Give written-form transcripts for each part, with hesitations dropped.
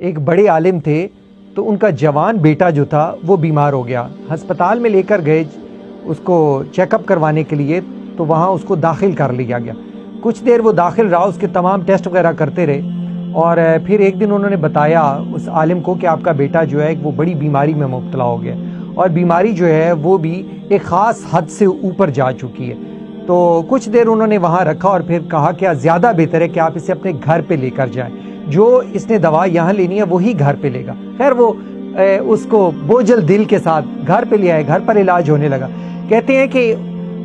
ایک بڑے عالم تھے تو ان کا جوان بیٹا جو تھا وہ بیمار ہو گیا. ہسپتال میں لے کر گئے اس کو چیک اپ کروانے کے لیے, تو وہاں اس کو داخل کر لیا گیا. کچھ دیر وہ داخل رہا, اس کے تمام ٹیسٹ وغیرہ کرتے رہے, اور پھر ایک دن انہوں نے بتایا اس عالم کو کہ آپ کا بیٹا جو ہے وہ بڑی بیماری میں مبتلا ہو گیا, اور بیماری جو ہے وہ بھی ایک خاص حد سے اوپر جا چکی ہے. تو کچھ دیر انہوں نے وہاں رکھا اور پھر کہا کہ زیادہ بہتر ہے کہ آپ اسے اپنے گھر پہ لے کر جائیں, جو اس نے دوا یہاں لینی ہے وہی گھر پہ لے گا. خیر وہ اس کو بوجھل دل کے ساتھ گھر پہ لے آئے, گھر پر علاج ہونے لگا. کہتے ہیں کہ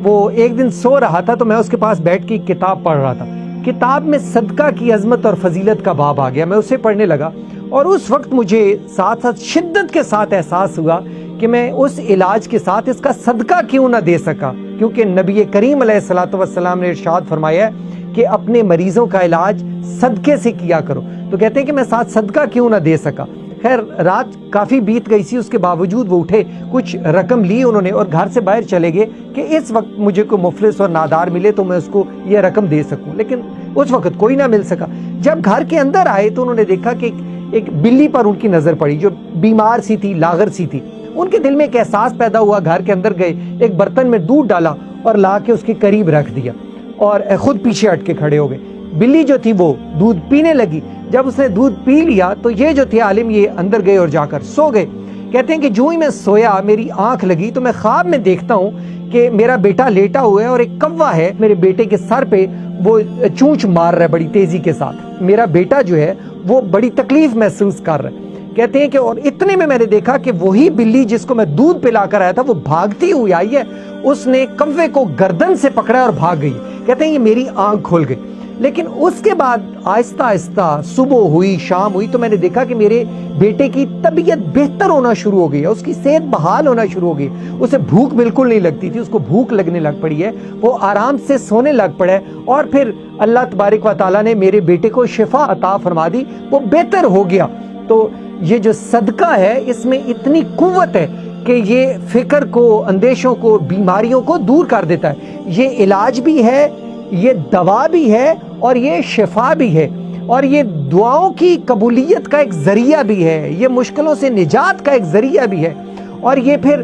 وہ ایک دن سو رہا تھا تو میں اس کے پاس بیٹھ کے کتاب پڑھ رہا تھا. کتاب میں صدقہ کی عظمت اور فضیلت کا باب آ گیا, میں اسے پڑھنے لگا, اور اس وقت مجھے ساتھ ساتھ شدت کے ساتھ احساس ہوا کہ میں اس علاج کے ساتھ اس کا صدقہ کیوں نہ دے سکا, کیونکہ نبی کریم علیہ الصلوۃ والسلام نے ارشاد فرمایا ہے کہ اپنے مریضوں کا علاج صدقے سے کیا کرو. تو کہتے ہیں کہ میں ساتھ صدقہ کیوں نہ دے سکا. خیر رات کافی بیت گئی سی, اس کے باوجود وہ اٹھے, کچھ رقم لی انہوں نے اور گھر سے باہر چلے گئے کہ اس وقت مجھے کوئی مفلس اور نادار ملے تو میں اس کو یہ رقم دے سکوں, لیکن اس وقت کوئی نہ مل سکا. جب گھر کے اندر آئے تو انہوں نے دیکھا کہ ایک بلی پر ان کی نظر پڑی جو بیمار سی تھی, لاغر سی تھی. ان کے دل میں ایک احساس پیدا ہوا, گھر کے اندر گئے, ایک برتن میں دودھ ڈالا اور لا کے اس کے قریب رکھ دیا, اور خود پیچھے ہٹ کے کھڑے ہو گئے. بلی جو تھی وہ دودھ پینے لگی. جب اس نے دودھ پی لیا تو یہ جو تھے عالم یہ اندر گئے اور جا کر سو گئے. کہتے ہیں کہ جو ہی میں سویا میری آنکھ لگی تو میں خواب میں دیکھتا ہوں کہ میرا بیٹا لیٹا ہوا ہے اور ایک کوا ہے میرے بیٹے کے سر پہ, وہ چونچ مار رہا ہے بڑی تیزی کے ساتھ. میرا بیٹا جو ہے وہ بڑی تکلیف محسوس کر رہا ہے. کہتے ہیں کہ اور اتنے میں نے دیکھا کہ وہی بلی جس کو میں دودھ پلا کر آیا تھا وہ بھاگتی ہوئی آئی ہے, اس نے کوے کو گردن سے پکڑا اور بھاگ گئی. کہتے ہیں یہ میری آنکھ کھل گئی. لیکن اس کے بعد آہستہ آہستہ صبح ہوئی, شام ہوئی, تو میں نے دیکھا کہ میرے بیٹے کی طبیعت بہتر ہونا شروع ہو گئی ہے, اس کی صحت بحال ہونا شروع ہو گئی. اسے بھوک بالکل نہیں لگتی تھی, اس کو بھوک لگنے لگ پڑی ہے, وہ آرام سے سونے لگ پڑا ہے, اور پھر اللہ تبارک و تعالیٰ نے میرے بیٹے کو شفا عطا فرما دی, وہ بہتر ہو گیا. تو یہ جو صدقہ ہے اس میں اتنی قوت ہے کہ یہ فکر کو, اندیشوں کو, بیماریوں کو دور کر دیتا ہے. یہ علاج بھی ہے, یہ دوا بھی ہے, اور یہ شفا بھی ہے, اور یہ دعاؤں کی قبولیت کا ایک ذریعہ بھی ہے, یہ مشکلوں سے نجات کا ایک ذریعہ بھی ہے. اور یہ پھر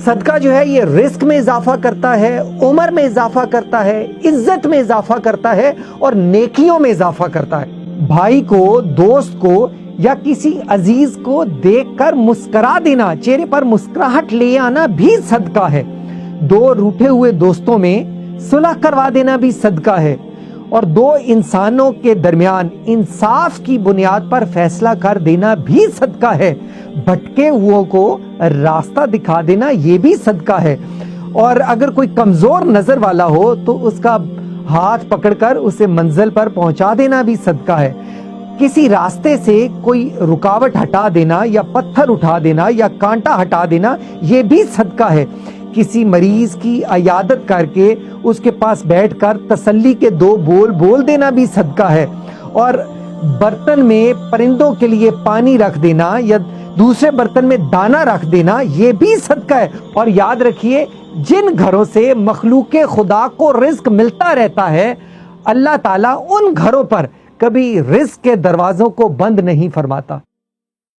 صدقہ جو ہے یہ رزق میں اضافہ کرتا ہے, عمر میں اضافہ کرتا ہے, عزت میں اضافہ کرتا ہے, اور نیکیوں میں اضافہ کرتا ہے. بھائی کو, دوست کو یا کسی عزیز کو دیکھ کر مسکرا دینا, چہرے پر مسکراہٹ لے آنا بھی صدقہ ہے. دو روٹھے ہوئے دوستوں میں صلح کروا دینا بھی صدقہ ہے, اور دو انسانوں کے درمیان انصاف کی بنیاد پر فیصلہ کر دینا بھی صدقہ ہے. بھٹکے ہوئوں کو راستہ دکھا دینا یہ بھی صدقہ ہے, اور اگر کوئی کمزور نظر والا ہو تو اس کا ہاتھ پکڑ کر اسے منزل پر پہنچا دینا بھی صدقہ ہے. کسی راستے سے کوئی رکاوٹ ہٹا دینا, یا پتھر اٹھا دینا, یا کانٹا ہٹا دینا یہ بھی صدقہ ہے. کسی مریض کی عیادت کر کے اس کے پاس بیٹھ کر تسلی کے دو بول بول دینا بھی صدقہ ہے. اور برتن میں پرندوں کے لیے پانی رکھ دینا یا دوسرے برتن میں دانا رکھ دینا یہ بھی صدقہ ہے. اور یاد رکھیے جن گھروں سے مخلوق خدا کو رزق ملتا رہتا ہے, اللہ تعالیٰ ان گھروں پر کبھی رزق کے دروازوں کو بند نہیں فرماتا.